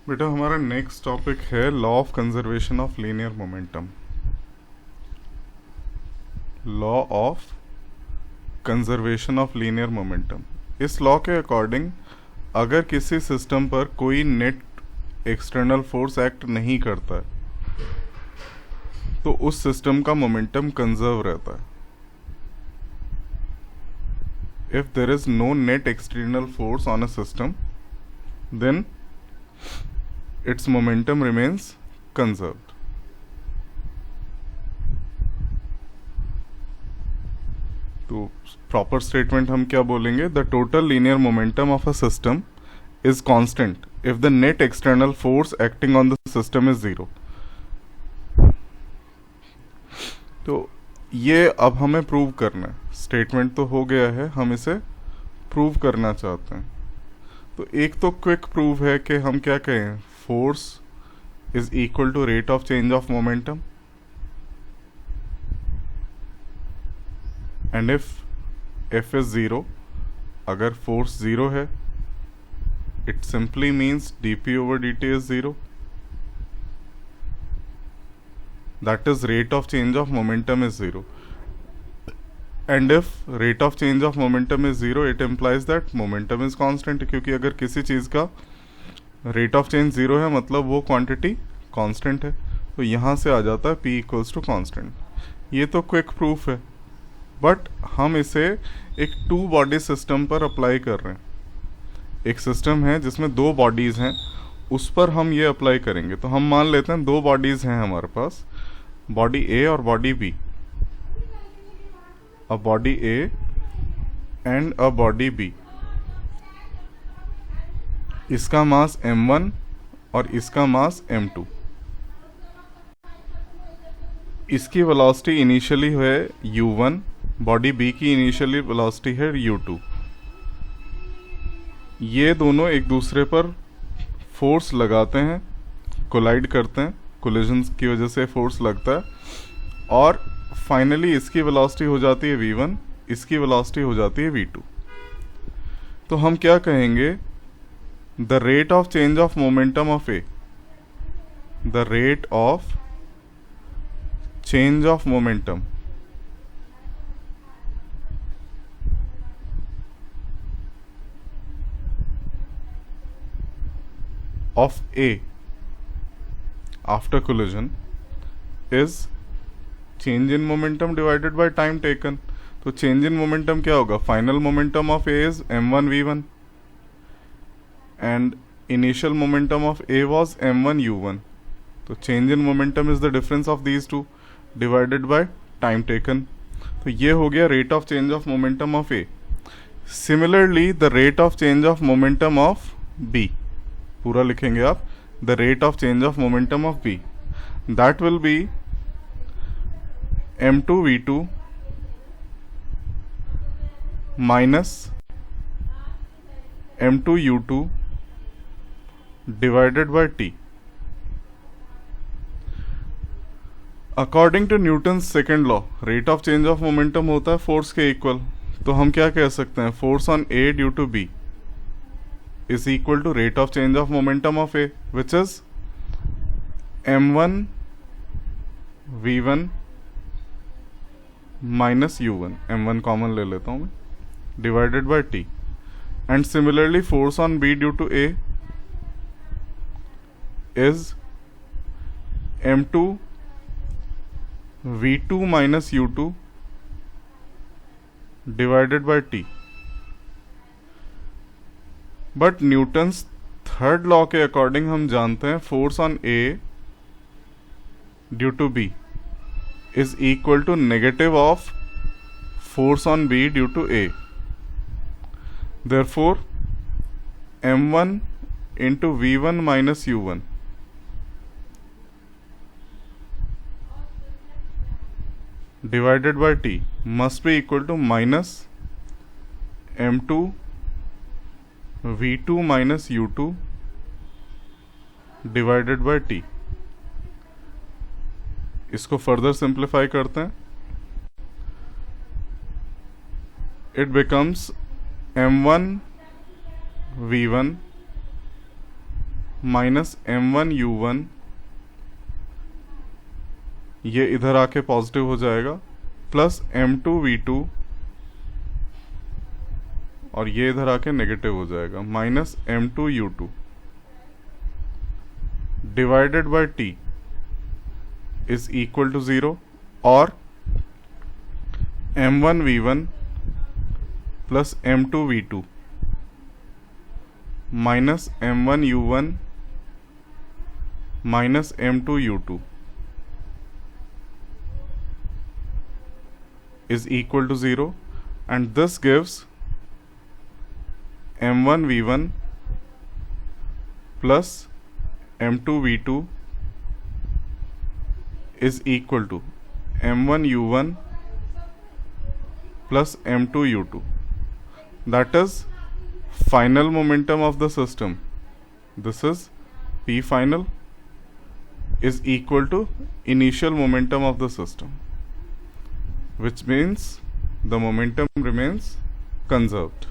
बेटा हमारा next topic है law of conservation of linear momentum. Law of conservation of linear momentum. इस law के अकॉर्डिंग अगर किसी सिस्टम पर कोई नेट एक्सटर्नल फोर्स एक्ट नहीं करता है तो उस सिस्टम का मोमेंटम कंजर्व रहता है। If there is no net external force on a system then its momentum remains conserved. तो प्रॉपर स्टेटमेंट हम क्या बोलेंगे? The total linear momentum of a system is constant if the net external force acting on the system is 0। तो ये अब हमें prove करना है। स्टेटमेंट तो हो गया है, हम इसे प्रूव करना चाहते हैं। तो एक तो क्विक प्रूफ है कि हम क्या कहें, force is equal to rate of change of momentum and if F is 0, अगर फोर्स 0 है it simply means dp over dt is 0, that is rate of change of momentum is 0। And if rate of change of momentum is 0 it implies that momentum is constant, क्योंकि अगर किसी चीज़ का rate of change 0 है मतलब वो quantity constant है। तो यहाँ से आ जाता है p इक्वल्स टू कांस्टेंट। ये तो क्विक प्रूफ है, बट हम इसे एक 2 बॉडी सिस्टम पर अप्लाई कर रहे हैं। एक सिस्टम है जिसमें 2 बॉडीज़ हैं, उस पर हम ये अप्लाई करेंगे। तो हम मान लेते हैं 2 बॉडीज़ हैं हमारे पास, बॉडी A और body B। a body A and a body B। इसका मास m1 और इसका मास m2। इसकी वेलोसिटी इनिशियली है u1, बॉडी B की इनिशियली वेलोसिटी है u2। ये दोनों एक दूसरे पर फोर्स लगाते हैं, कोलाइड करते हैं, कोलिजन की वजह से फोर्स लगता है और फाइनली इसकी वेलोसिटी हो जाती है v1, इसकी वेलोसिटी हो जाती है v2। तो हम क्या कहेंगे? The rate of change of momentum of A, the rate of change of momentum of A after collision is change in momentum divided by time taken. तो चेंज इन मोमेंटम क्या होगा? Final momentum of A is m1 v1 and initial momentum of A was m1 u1। तो change in momentum is the difference of these two divided by time taken. तो ये हो गया rate of change of momentum of A. Similarly the rate of change of momentum of B, पूरा लिखेंगे आप, the rate of change of momentum of B, that will be m2 v2 minus m2 u2 divided by t। According to Newton second law rate of change of momentum होता है force के equal. तो हम क्या कह सकते हैं? Force on a due to b is equal to rate of change of momentum of a which is m1 v1 minus u1, m1 common ले लेता हूँ मैं, divided by t। And similarly force on b due to a is m2 v2 minus u2 divided by t। But Newton's third law के according हम जानते हैं force on a due to b is equal to negative of force on B due to A. Therefore, m1 into v1 minus u1 divided by t must be equal to minus m2 v2 minus u2 divided by t। इसको further simplify करते हैं, it becomes m1 v1 minus m1u1, ये इधर आके positive हो जाएगा, plus m2v2, और ये इधर आके नेगेटिव हो जाएगा, minus m2u2 divided by t is equal to 0, और m1v1 plus m2v2 minus m1u1 minus m2u2 is equal to 0, and this gives m1v1 plus m2v2 is equal to m1u1 plus m2u2. That is final momentum of the system. This is P final is equal to initial momentum of the system, which means the momentum remains conserved.